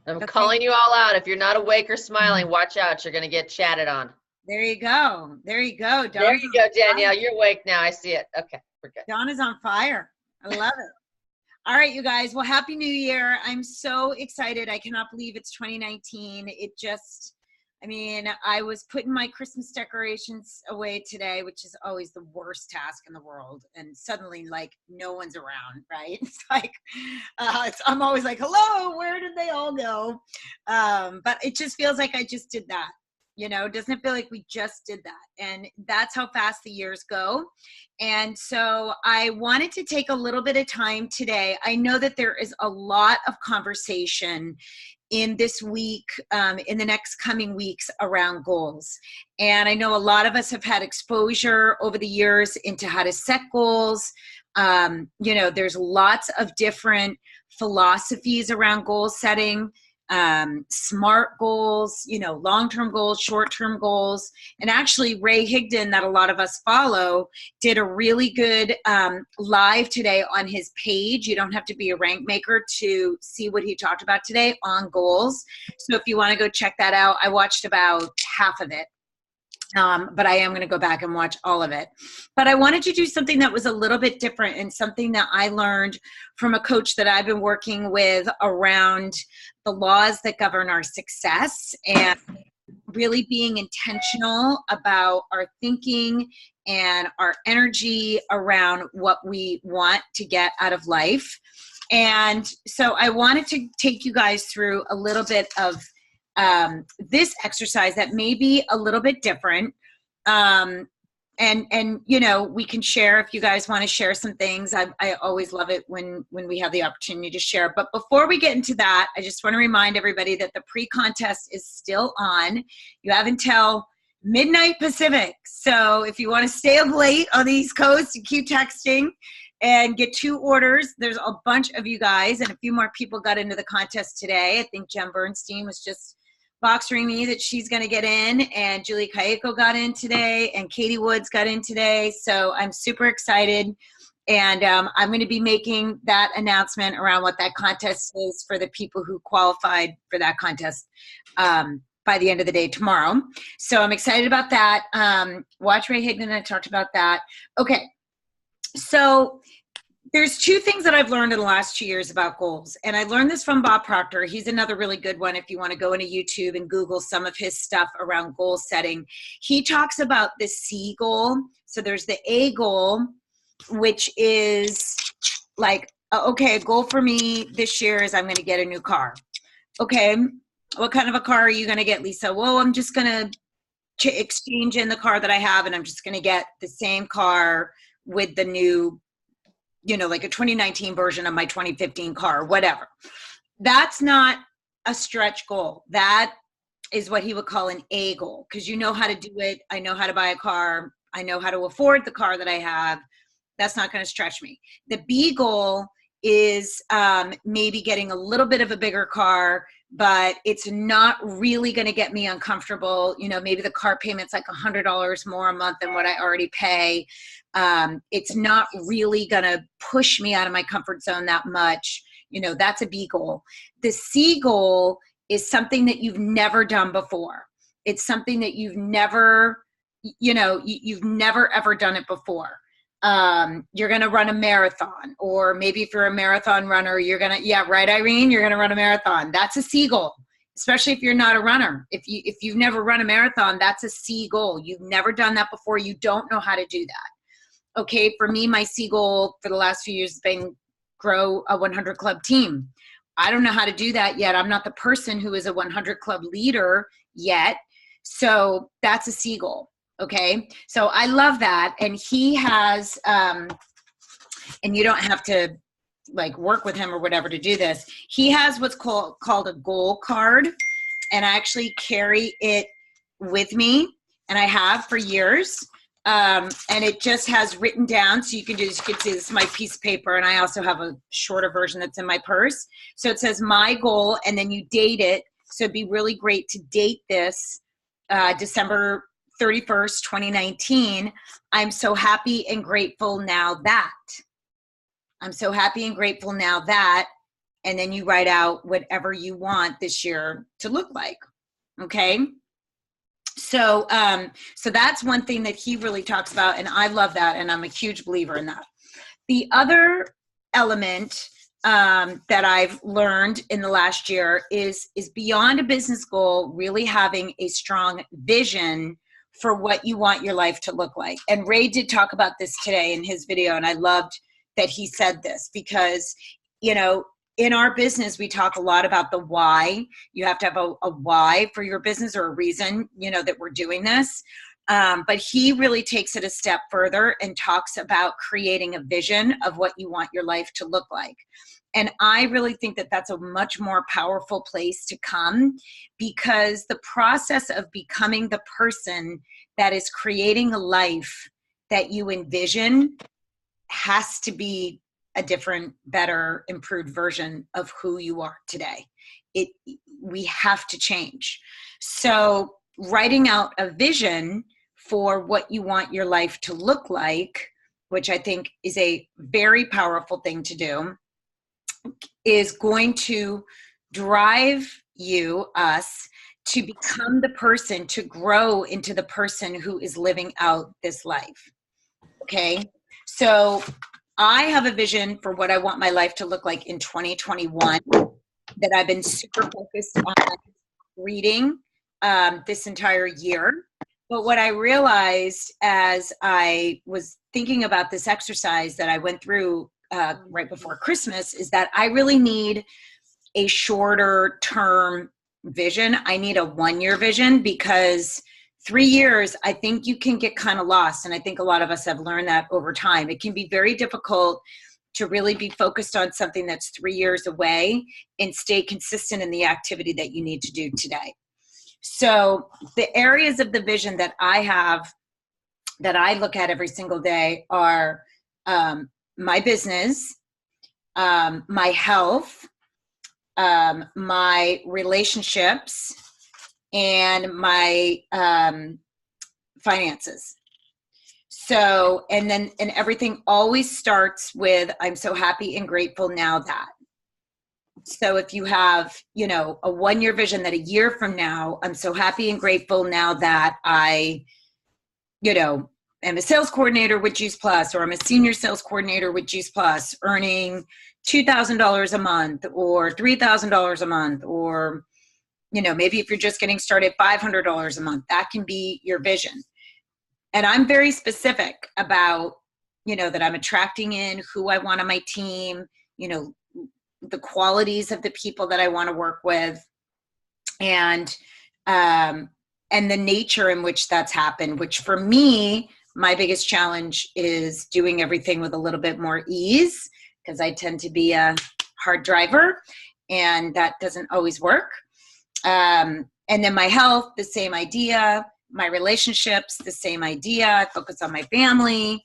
I'm Okay. calling you all out. If you're not awake or smiling, watch out. You're going to get chatted on. There you go. There you go. There Donna's you on go, Danielle. fire. You're awake now. I see it. Okay, we're good. Donna's on fire. I love it. All right, you guys. Well, Happy New Year. I'm so excited. I cannot believe it's 2019. I mean, I was putting my Christmas decorations away today, which is always the worst task in the world. And suddenly, like, no one's around, right? It's like, I'm always like, hello, where did they all go? But it just feels like I just did that. Doesn't it feel like we just did that? And that's how fast the years go. And so I wanted to take a little bit of time today. I know that there is a lot of conversation in this week, in the next coming weeks around goals. And I know a lot of us have had exposure over the years into how to set goals. There's lots of different philosophies around goal setting, SMART goals, long-term goals, short-term goals. And actually Ray Higdon, that a lot of us follow, did a really good live today on his page. You don't have to be a rank maker to see what he talked about today on goals. So if you want to go check that out, I watched about half of it. But I am going to go back and watch all of it. But I wanted to do something that was a little bit different, and something that I learned from a coach that I've been working with around the laws that govern our success, and really being intentional about our thinking and our energy around what we want to get out of life. And so I wanted to take you guys through a little bit of this exercise that may be a little bit different. And we can share if you guys want to share some things. I always love it when we have the opportunity to share. But before we get into that, I just want to remind everybody that the pre-contest is still on. You have until midnight Pacific. So if you want to stay up late on the East Coast, you keep texting and get 2 orders. There's a bunch of you guys, and a few more people got into the contest today. I think Jen Bernstein was just boxering me that she's going to get in, and Julie Kayeko got in today, and Katie Woods got in today. So I'm super excited, and I'm going to be making that announcement around what that contest is for the people who qualified for that contest by the end of the day tomorrow. So I'm excited about that. Watch Ray Higdon, I talked about that. Okay, so there's 2 things that I've learned in the last 2 years about goals. And I learned this from Bob Proctor. He's another really good one if you want to go into YouTube and Google some of his stuff around goal setting. He talks about the C goal. So there's the A goal, which is like, okay, a goal for me this year is I'm going to get a new car. Okay, what kind of a car are you going to get, Lisa? Well, I'm just going to exchange in the car that I have, and I'm just going to get the same car with the new, like a 2019 version of my 2015 car, whatever. That's not a stretch goal. That is what he would call an A goal, because you know how to do it. I know how to buy a car. I know how to afford the car that I have. That's not going to stretch me. The B goal is maybe getting a little bit of a bigger car, but it's not really going to get me uncomfortable. Maybe the car payment's like $100 more a month than what I already pay. It's not really going to push me out of my comfort zone that much. That's a B goal. The C goal is something that you've never done before. It's something that you've never, you've never ever done it before. You're going to run a marathon, or maybe if you're a marathon runner, you're going to, yeah, right, Irene, you're going to run a marathon. That's a C goal, especially if you're not a runner. If you've never run a marathon, that's a C goal. You've never done that before. You don't know how to do that. Okay. For me, my C goal for the last few years has been grow a 100 club team. I don't know how to do that yet. I'm not the person who is a 100 club leader yet. So that's a C goal. Okay. So I love that. And he has, and you don't have to like work with him or whatever to do this. He has what's called a goal card. And I actually carry it with me, and I have for years. And it just has written down, so you can see this is my piece of paper, and I also have a shorter version that's in my purse. So it says my goal, and then you date it. So it'd be really great to date this December 31st, 2019. I'm so happy and grateful now that. I'm so happy and grateful now that and then you write out whatever you want this year to look like. Okay. So, so that's one thing that he really talks about, and I love that, and I'm a huge believer in that. The other element that I've learned in the last year is beyond a business goal, really having a strong vision for what you want your life to look like. And Ray did talk about this today in his video, and I loved that he said this because, you know, in our business, we talk a lot about the why. You have to have a why for your business or a reason, you know, that we're doing this. But he really takes it a step further and talks about creating a vision of what you want your life to look like. And I really think that that's a much more powerful place to come, because the process of becoming the person that is creating a life that you envision has to be a different, better, improved version of who you are today. We have to change. So writing out a vision for what you want your life to look like, which I think is a very powerful thing to do, is going to drive us to become the person, to grow into the person who is living out this life. Okay. So I have a vision for what I want my life to look like in 2021 that I've been super focused on reading this entire year. But what I realized as I was thinking about this exercise that I went through right before Christmas is that I really need a shorter term vision. I need a 1-year vision, because 3 years, I think you can get kind of lost. And I think a lot of us have learned that over time. It can be very difficult to really be focused on something that's 3 years away and stay consistent in the activity that you need to do today. So the areas of the vision that I have, that I look at every single day, are my business, my health, my relationships, and my finances. So, and everything always starts with, I'm so happy and grateful now that. So if you have, you know, a 1-year vision that a year from now, I'm so happy and grateful now that I, you know, am a sales coordinator with Juice Plus, or I'm a senior sales coordinator with Juice Plus, earning $2,000 a month or $3,000 a month, or, you know, maybe if you're just getting started, $500 a month, that can be your vision. And I'm very specific about, you know, that I'm attracting in who I want on my team, you know, the qualities of the people that I want to work with, and the nature in which that's happened, which for me, my biggest challenge is doing everything with a little bit more ease, because I tend to be a hard driver, and that doesn't always work. And then my health, the same idea. My relationships, the same idea. I focus on my family.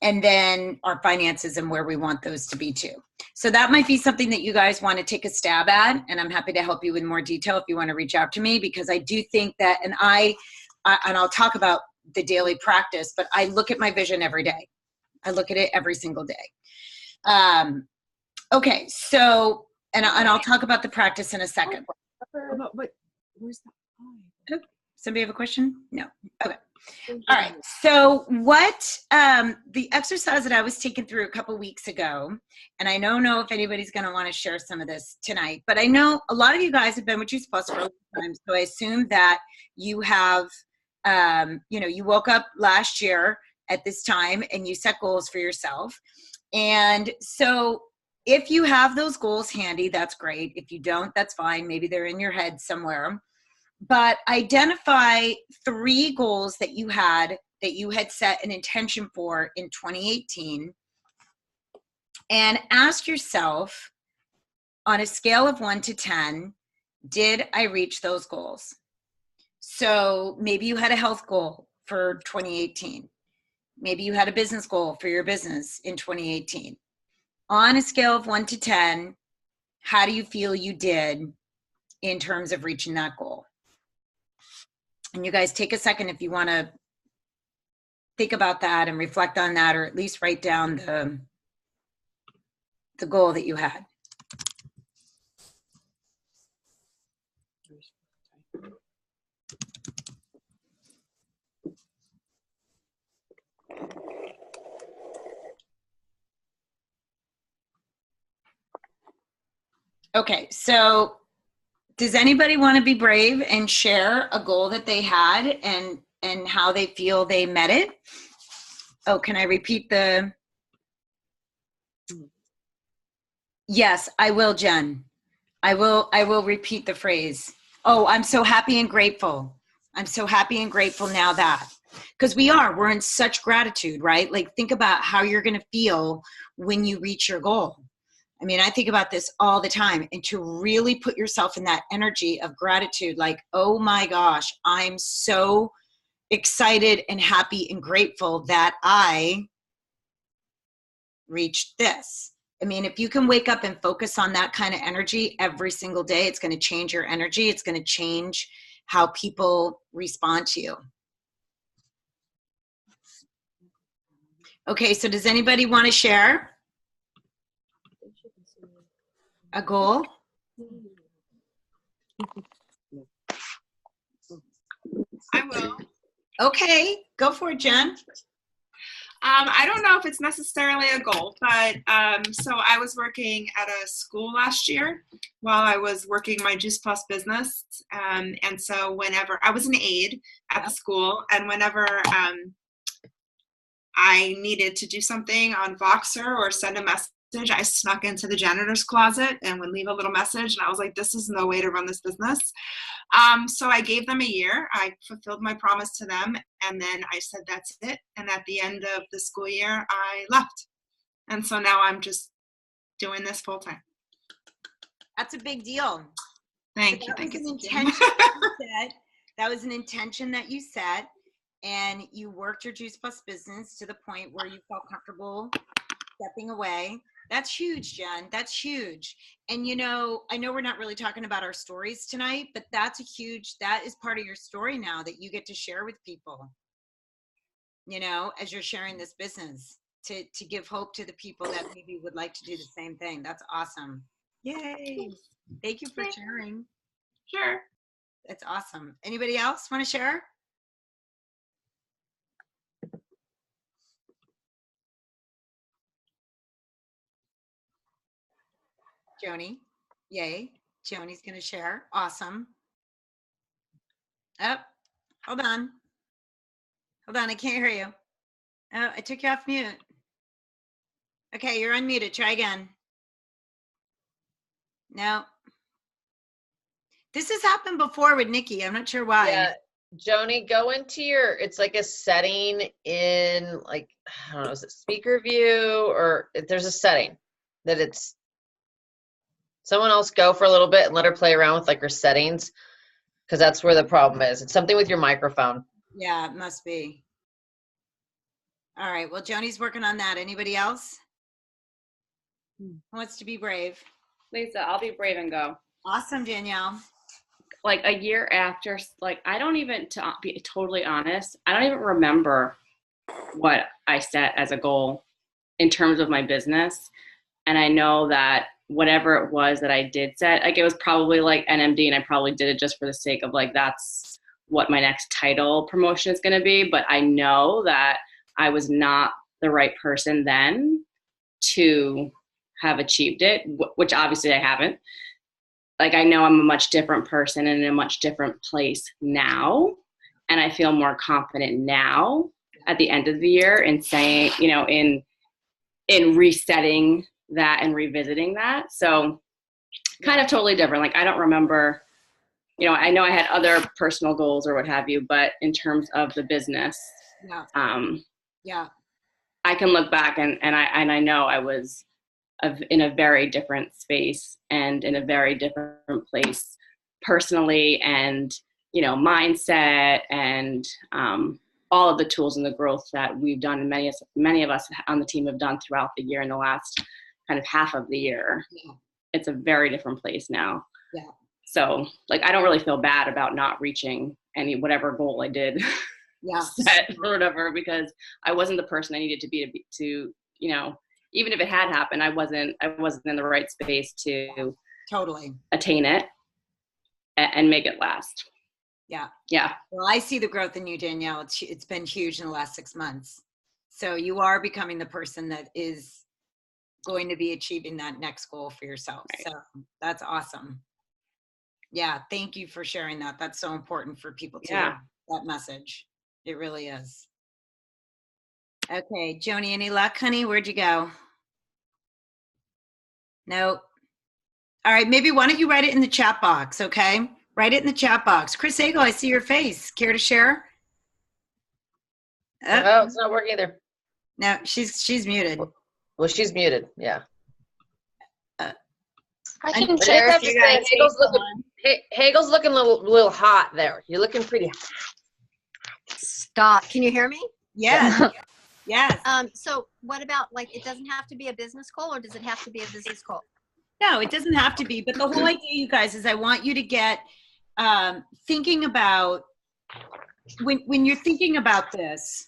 And then our finances and where we want those to be too. So that might be something that you guys want to take a stab at, and I'm happy to help you in more detail if you want to reach out to me, because I do think that, and I'll talk about the daily practice, but I look at my vision every day. I look at it every single day. Okay, so, and I'll talk about the practice in a second. But where's the Somebody have a question? No. Okay. All right. So what the exercise that I was taking through a couple weeks ago, and I don't know if anybody's going to want to share some of this tonight, but I know a lot of you guys have been with Juice Plus for a long time, so I assume that you have, you know, you woke up last year at this time and you set goals for yourself. And so if you have those goals handy, that's great. If you don't, that's fine. Maybe they're in your head somewhere. But identify 3 goals that you had set an intention for in 2018, and ask yourself, on a scale of 1 to 10, did I reach those goals? So maybe you had a health goal for 2018. Maybe you had a business goal for your business in 2018. On a scale of 1 to 10, how do you feel you did in terms of reaching that goal? And you guys take a second if you want to think about that and reflect on that, or at least write down the goal that you had. Okay, so does anybody want to be brave and share a goal that they had and how they feel they met it? Oh, can I repeat the? Yes, I will, Jen. I will repeat the phrase. Oh, I'm so happy and grateful. I'm so happy and grateful now that, because we're in such gratitude, right? Like, think about how you're going to feel when you reach your goal. I mean, I think about this all the time, and to really put yourself in that energy of gratitude, like, oh my gosh, I'm so excited and happy and grateful that I reached this. I mean, if you can wake up and focus on that kind of energy every single day, it's going to change your energy. It's going to change how people respond to you. Okay, so does anybody want to share a goal? I will. Okay, go for it, Jen. I don't know if it's necessarily a goal, but so I was working at a school last year while I was working my Juice Plus business. And so whenever I was an aide at the school, and whenever I needed to do something on Voxer or send a message, I snuck into the janitor's closet and would leave a little message. And I was like, this is no way to run this business. So I gave them a year. I fulfilled my promise to them. And then I said, that's it. And at the end of the school year, I left. And so now I'm just doing this full time. That's a big deal. Thank So you. that Thank was you. an intention that you set. That was an intention that you set. And you worked your Juice Plus business to the point where you felt comfortable stepping away. That's huge, Jen. That's huge. And you know, I know we're not really talking about our stories tonight, but that is part of your story now that you get to share with people, you know, as you're sharing this business to give hope to the people that maybe would like to do the same thing. That's awesome. Yay. Thank you for sharing. Sure. That's awesome. Anybody else want to share? Joni. Yay. Joni's going to share. Awesome. Oh, hold on. Hold on. I can't hear you. Oh, I took you off mute. Okay, you're unmuted. Try again. No. This has happened before with Nikki. I'm not sure why. Yeah, Joni, go into it's like a setting in, like, I don't know, is it speaker view, or there's a setting that it's, someone else go for a little bit and let her play around with like her settings, because that's where the problem is. It's something with your microphone. Yeah, it must be. All right, well, Joni's working on that. Anybody else who wants to be brave? Lisa, I'll be brave and go. Awesome, Danielle. Like a year after, like, I don't even, to be totally honest, I don't even remember what I set as a goal in terms of my business. And I know that whatever it was that I did set, like, it was probably like NMD, and I probably did it just for the sake of, like, that's what my next title promotion is going to be. But I know that I was not the right person then to have achieved it, which obviously I haven't. Like, I know I'm a much different person and in a much different place now. And I feel more confident now at the end of the year in saying, you know, in resetting that and revisiting that. So kind of totally different. Like, I don't remember, you know, I know I had other personal goals or what have you, but in terms of the business, Yeah. I can look back and I know I was in a very different space and in a very different place personally, and, you know, mindset and all of the tools and the growth that we've done, and many of us on the team have done throughout the year, in the last kind of half of the year. Yeah. It's a very different place now. Yeah. So, like, I don't really feel bad about not reaching whatever goal I did Yeah. set or whatever, because I wasn't the person I needed to be to, you know, even if it had happened, I wasn't in the right space to Totally. attain it and make it last. Yeah. Yeah. Well, I see the growth in you, Danielle. It's been huge in the last 6 months. So you are becoming the person that is going to be achieving that next goal for yourself. Right. So that's awesome. Yeah. Thank you for sharing that. That's so important for people to hear that message. It really is. Okay. Joni, any luck, honey? Where'd you go? Nope. All right. Maybe why don't you write it in the chat box? Okay. Write it in the chat box. Chris Agel, I see your face. Care to share? Oh, it's not working either. No, she's muted. Well, she's muted. Yeah. I I can But share I if have to you say, guys. Hagel's looking a little hot there. You're looking pretty hot. Stop. Can you hear me? Yes. Yes. So what about, like, it doesn't have to be a business goal, or does it have to be a business goal? No, it doesn't have to be. But the whole idea, you guys, is I want you to get thinking about when you're thinking about this,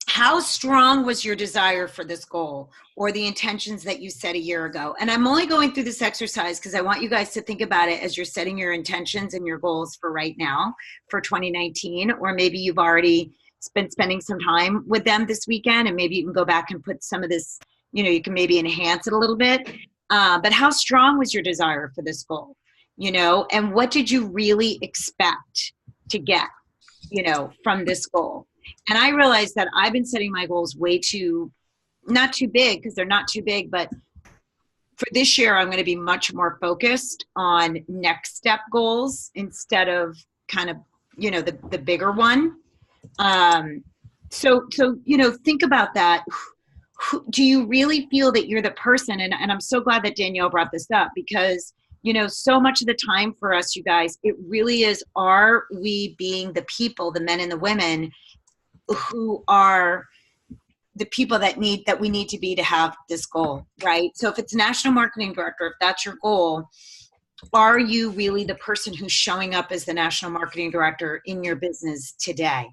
how strong was your desire for this goal or the intentions that you set a year ago? And I'm only going through this exercise because I want you guys to think about it as you're setting your intentions and your goals for right now, for 2019, or maybe you've already been spending some time with them this weekend, and maybe you can go back and put some of this, you can maybe enhance it a little bit. But how strong was your desire for this goal, and what did you really expect to get, from this goal? And I realized that I've been setting my goals not too big, because they're not too big, but for this year, I'm going to be much more focused on next step goals instead of kind of, the bigger one. So, think about that. Do you really feel that you're the person? And I'm so glad that Danielle brought this up, because, so much of the time for us, you guys, it really is, are we being the people, the men and the women who are the people that we need to be to have this goal, right? So if it's national marketing director, if that's your goal, are you really the person who's showing up as the national marketing director in your business today?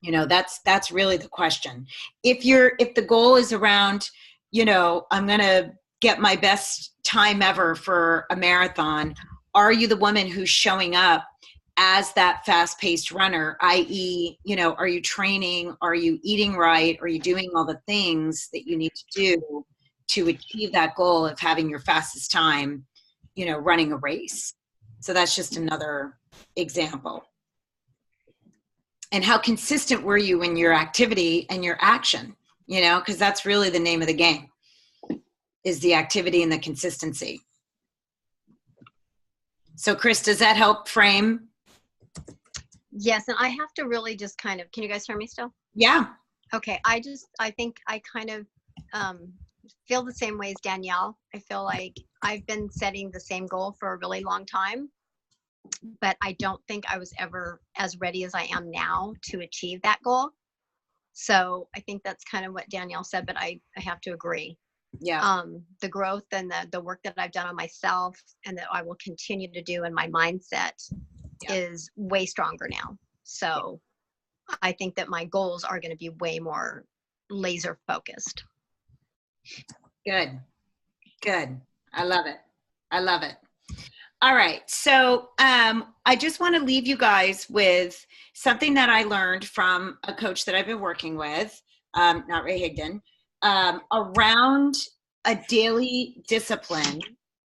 That's really the question. If the goal is around, I'm going to get my best time ever for a marathon, are you the woman who's showing up as that fast-paced runner, i.e., are you training? Are you eating right? Are you doing all the things that you need to do to achieve that goal of having your fastest time, running a race? So that's just another example. And how consistent were you in your activity and your action? Because that's really the name of the game, is the activity and the consistency. So Chris, does that help frame? Yes, and I have to really just kind of, can you guys hear me still? Yeah. Okay, I think I kind of feel the same way as Danielle. I feel like I've been setting the same goal for a really long time, but I don't think I was ever as ready as I am now to achieve that goal. So I think that's kind of what Danielle said, but I have to agree. Yeah. The growth and the work that I've done on myself and that I will continue to do in my mindset is way stronger now. So I think that my goals are going to be way more laser focused. Good. I love it. All right. So I just want to leave you guys with something that I learned from a coach that I've been working with, not Ray Higdon, around a daily discipline.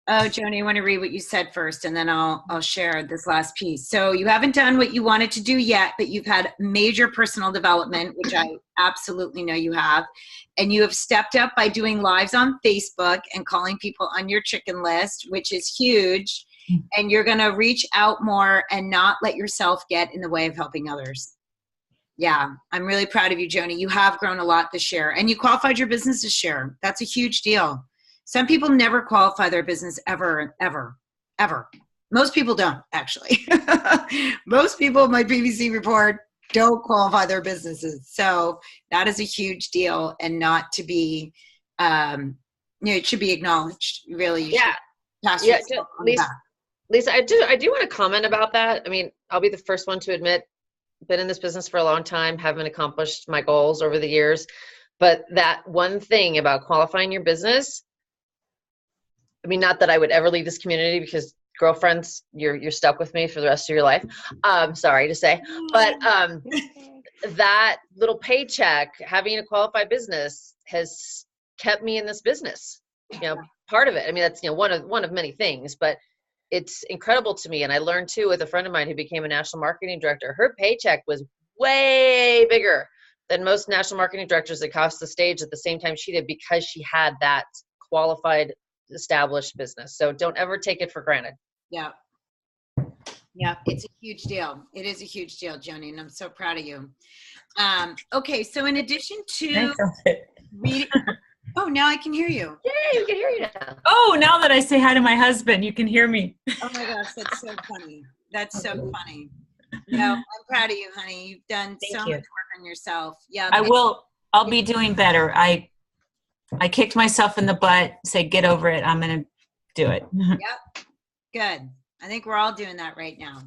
Oh, Joni, I want to read what you said first, and then I'll share this last piece. So you haven't done what you wanted to do yet, but you've had major personal development, which I absolutely know you have. And you have stepped up by doing lives on Facebook and calling people on your chicken list, which is huge. And you're going to reach out more and not let yourself get in the way of helping others. Yeah, I'm really proud of you, Joni. You have grown a lot this year, and you qualified your business this year. That's a huge deal. Some people never qualify their business ever. Most people don't, actually. Most people in my PPC report don't qualify their businesses. So that is a huge deal, and not to be, it should be acknowledged. Really, you should pass yourself on the back. Lisa, I do want to comment about that. I mean, I'll be the first one to admit, been in this business for a long time, haven't accomplished my goals over the years. But that one thing about qualifying your business, I mean, not that I would ever leave this community because girlfriends, you're stuck with me for the rest of your life. Sorry to say, but that little paycheck, having a qualified business has kept me in this business. You know, part of it. I mean, that's, you know, one of many things, but it's incredible to me. And I learned too with a friend of mine who became a national marketing director. Her paycheck was way bigger than most national marketing directors that crossed the stage at the same time she did, because she had that qualified, established business. So don't ever take it for granted. Yeah. Yeah, it's a huge deal. It is a huge deal, Joni, and I'm so proud of you. Okay, so in addition to reading, oh, now I can hear you. Yay, we can hear you now. Oh, now that I say hi to my husband, you can hear me. Oh my gosh, that's so funny. That's so funny. No, I'm proud of you, honey. You've done so much work on yourself. Yeah, I will. I'll be doing better. I kicked myself in the butt, said, get over it. I'm going to do it. Yep. Good. I think we're all doing that right now.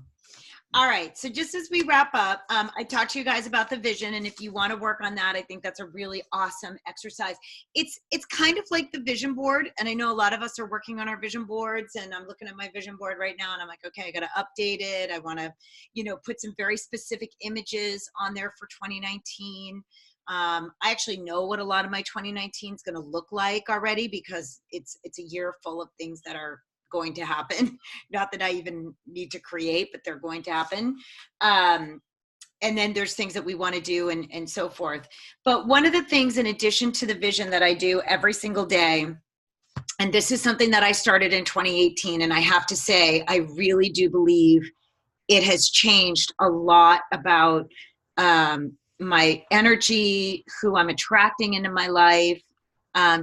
All right. So just as we wrap up, I talked to you guys about the vision. And if you want to work on that, I think that's a really awesome exercise. It's kind of like the vision board. And I know a lot of us are working on our vision boards, and I'm looking at my vision board right now and I'm like, okay, I got to update it. I want to, you know, put some very specific images on there for 2019. I actually know what a lot of my 2019 is going to look like already, because it's a year full of things that are going to happen. Not that I even need to create, but they're going to happen. And then there's things that we want to do and so forth. But one of the things, in addition to the vision, that I do every single day, and this is something that I started in 2018, and I have to say, I really do believe it has changed a lot about my energy, who I'm attracting into my life,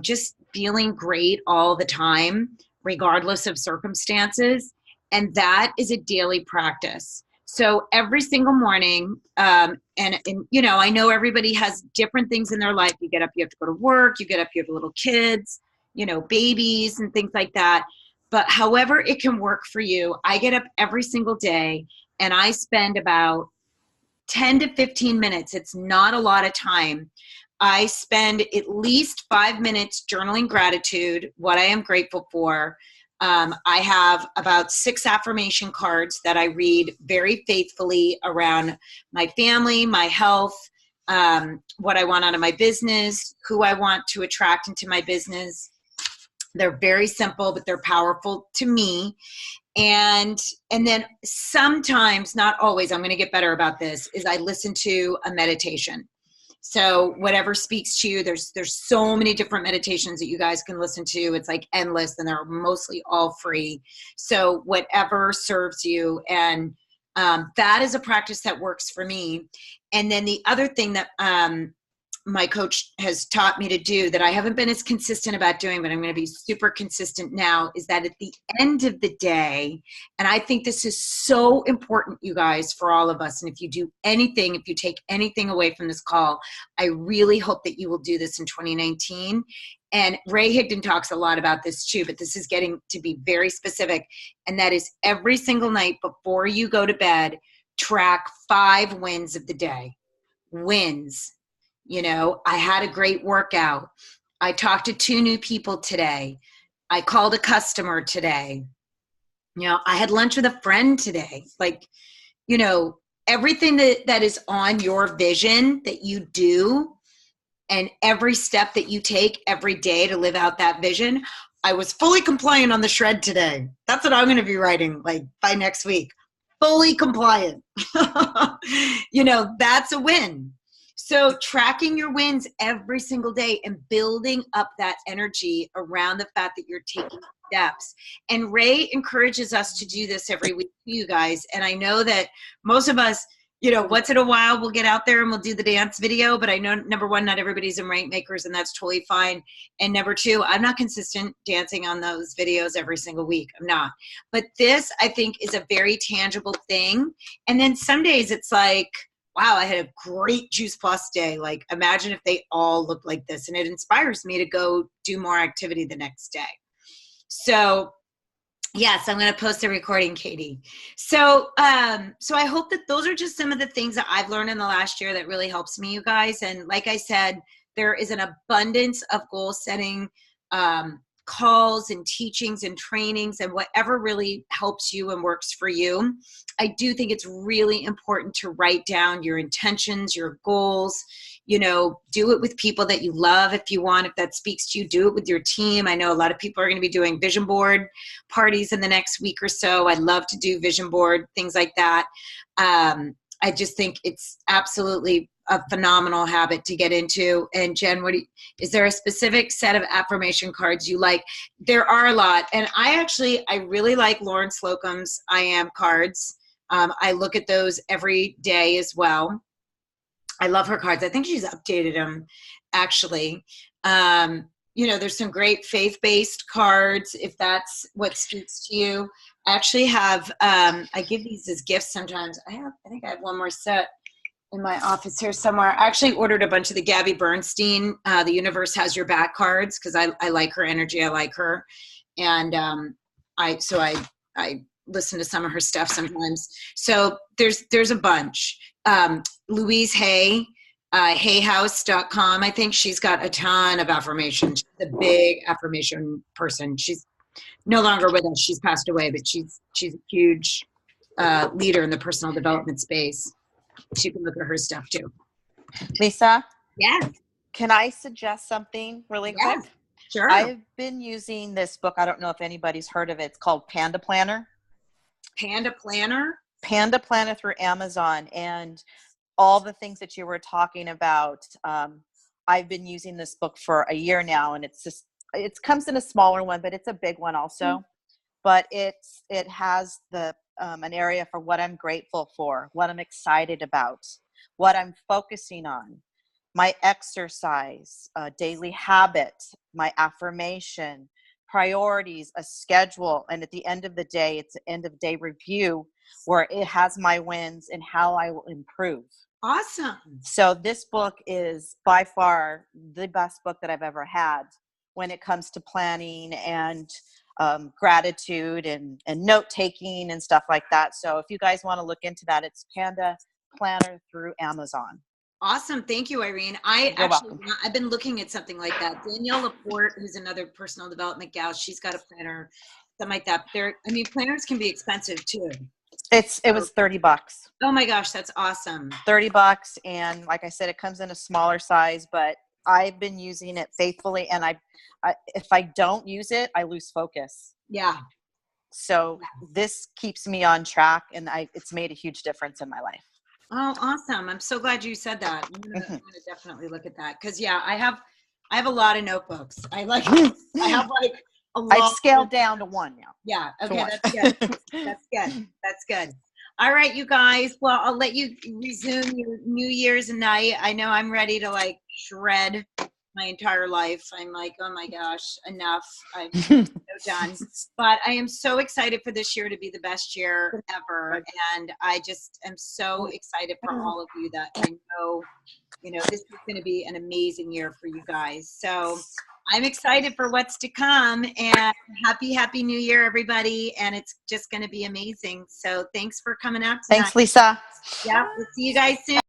just feeling great all the time, regardless of circumstances. And that is a daily practice. So every single morning, and you know, I know everybody has different things in their life. You get up, you have to go to work, you get up, you have little kids, you know, babies and things like that. But however it can work for you, I get up every single day and I spend about 10 to 15 minutes. It's not a lot of time. I spend at least 5 minutes journaling gratitude, what I am grateful for. I have about 6 affirmation cards that I read very faithfully around my family, my health, what I want out of my business, who I want to attract into my business. They're very simple, but they're powerful to me. And then sometimes, not always, I'm going to get better about this, is I listen to a meditation. So whatever speaks to you, there's so many different meditations that you guys can listen to. It's like endless, and they're mostly all free. So whatever serves you. And that is a practice that works for me. And then the other thing that my coach has taught me to do, that I haven't been as consistent about doing, but I'm going to be super consistent now, is that at the end of the day, and I think this is so important, you guys, for all of us. And if you do anything, if you take anything away from this call, I really hope that you will do this in 2019. And Ray Higdon talks a lot about this too, but this is getting to be very specific. And that is, every single night before you go to bed, track 5 wins of the day. Wins. You know, I had a great workout. I talked to 2 new people today. I called a customer today. You know, I had lunch with a friend today. Like, you know, everything that is on your vision that you do, and every step that you take every day to live out that vision. I was fully compliant on the shred today. That's what I'm going to be writing, like, by next week. Fully compliant. You know, that's a win. So tracking your wins every single day and building up that energy around the fact that you're taking steps. And Ray encourages us to do this every week, you guys. And I know that most of us, you know, once in a while we'll get out there and we'll do the dance video. But I know, number one, not everybody's in Rank Makers, and that's totally fine. And number two, I'm not consistent dancing on those videos every single week. I'm not. But this, I think, is a very tangible thing. And then some days it's like, wow, I had a great Juice Plus day. Like, imagine if they all look like this. And it inspires me to go do more activity the next day. So, yes, I'm going to post a recording, Katie. So I hope that those are just some of the things that I've learned in the last year that really helps me, you guys. And like I said, There is an abundance of goal setting calls and teachings and trainings and whatever really helps you and works for you. I do think it's really important to write down your intentions, your goals. You know, do it with people that you love if you want. If that speaks to you, do it with your team. I know a lot of people are going to be doing vision board parties in the next week or so. I'd love to do vision board, things like that. I just think it's absolutely a phenomenal habit to get into. And Jen, is there a specific set of affirmation cards you like? There are a lot. And I really like Lauren Slocum's I Am cards. I look at those every day as well. I love her cards. I think she's updated them actually. You know, there's some great faith-based cards if that's what speaks to you. I actually have, I give these as gifts sometimes. I think I have one more set in my office here somewhere. I actually ordered a bunch of the Gabby Bernstein, The Universe Has Your Back cards, because I like her energy. I like her. And I listen to some of her stuff sometimes. So there's a bunch. Louise Hay, hayhouse.com. I think she's got a ton of affirmation. She's a big affirmation person. She's no longer with us. She's passed away, but she's a huge leader in the personal development space. You can look at her stuff too. Lisa? Yes. Can I suggest something really Yeah, quick? sure. I've been using this book. I don't know if anybody's heard of it. It's called Panda Planner. Panda Planner? Panda Planner through Amazon. And all the things that you were talking about, I've been using this book for a year now, and it comes in a smaller one, but it's a big one also. Mm-hmm. But it has an area for what I'm grateful for, what I'm excited about, what I'm focusing on, my exercise, daily habit, my affirmation, priorities, a schedule, and at the end of the day, it's an end of day review where it has my wins and how I will improve. Awesome. So this book is by far the best book that I've ever had when it comes to planning and gratitude and note-taking and stuff like that. So if you guys want to look into that, it's Panda Planner through Amazon. Awesome. Thank you, Irene. I've been looking at something like that. Danielle Laporte, who's another personal development gal, she's got a planner, something like that. Planners can be expensive too. It was $30. Oh my gosh, that's awesome. $30. And like I said, it comes in a smaller size, but I've been using it faithfully. And if I don't use it, I lose focus. Yeah. So this keeps me on track, and it's made a huge difference in my life. Oh, awesome. I'm so glad you said that. I'm gonna definitely look at that. Cause yeah, I have a lot of notebooks. I have like a lot. I've scaled down to one now. Yeah. Okay. That's good. That's good. That's good. All right, you guys. Well, I'll let you resume your New Year's night. I know I'm ready to like shred my entire life. I'm like, oh my gosh, enough. I'm so done. But I am so excited for this year to be the best year ever. And I just am so excited for all of you that I know, this is going to be an amazing year for you guys. So I'm excited for what's to come, and happy New Year, everybody. And it's just going to be amazing. So thanks for coming out tonight. Thanks, Lisa. Yeah, we'll see you guys soon.